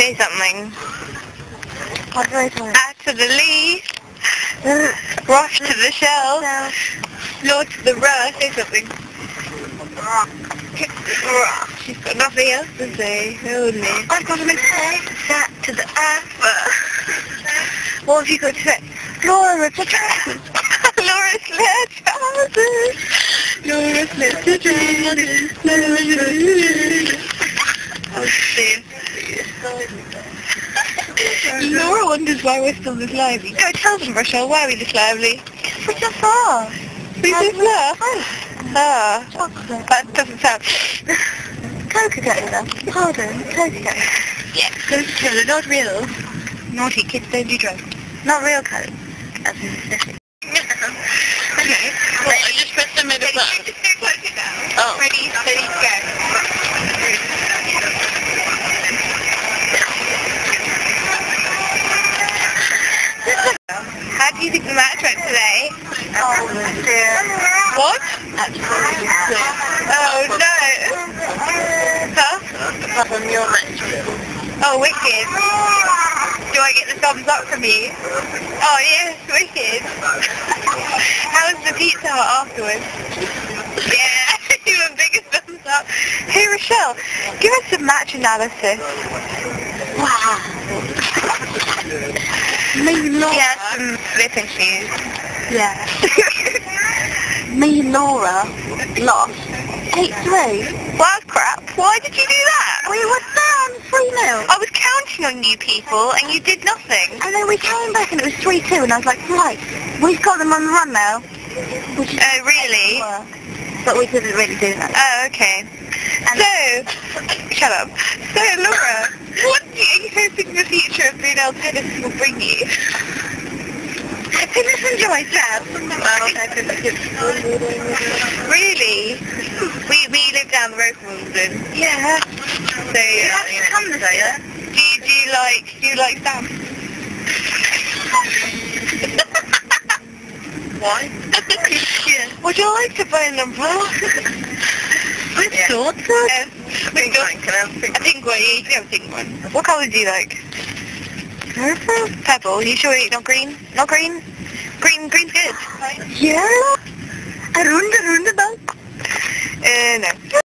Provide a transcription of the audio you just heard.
Say something. Add to the leaf. Rush to the shell. Lord to the rush. Say something. She's got nothing else to say. Only. I've got to make that to the alpha. What have you got to say? Laura to trousers. Laura sled trousers. Laura sled to trousers. Oh shit. Laura wonders why we're still this lively. Go tell them, Brunel, why are we this lively? Because we just are. We just laugh. Chocolate. That doesn't sound... Coca-Cola. Pardon, Coca-Cola. Yeah, Coca-Cola, not real. Naughty kids don't do drugs. Not real Coke. That's specific. Okay. Well, I just pressed the middle button. Just go close it down. Oh. Ready, steady, go. How do you think the match went today? Oh, dear. What? Absolutely sick. Oh no. Huh? Apart from your match. Oh, wicked. Do I get the thumbs up from you? Oh yes, wicked. How was the pizza hut afterwards? Yeah, even bigger thumbs up. Hey Rochelle, give us some match analysis. Wow. Me and Laura. Yeah, some flipping shoes. Yeah. Me and Laura lost 8-3. Well, that's crap. Why did you do that? We were down 3-0. I was counting on you people and you did nothing. And then we came back and it was 3-2 and I was like, right, we've got them on the run now. Which is Really? but we didn't really do that. Oh, okay. So, shut up. So, Laura, what are you hoping the future of Brunel tennis will bring you? Tennis and joy, Dad. Really? We live down the road from Wimbledon. Yeah. So, You have to come this year. do you like Sam? Why? Yeah. Would you like to buy an umbrella? I thought so. I think one, yeah, you can have a pink one. What colour do you like? Purple? Purple. You sure it's not green? Not green? Green's good. Yeah. Arunda, No.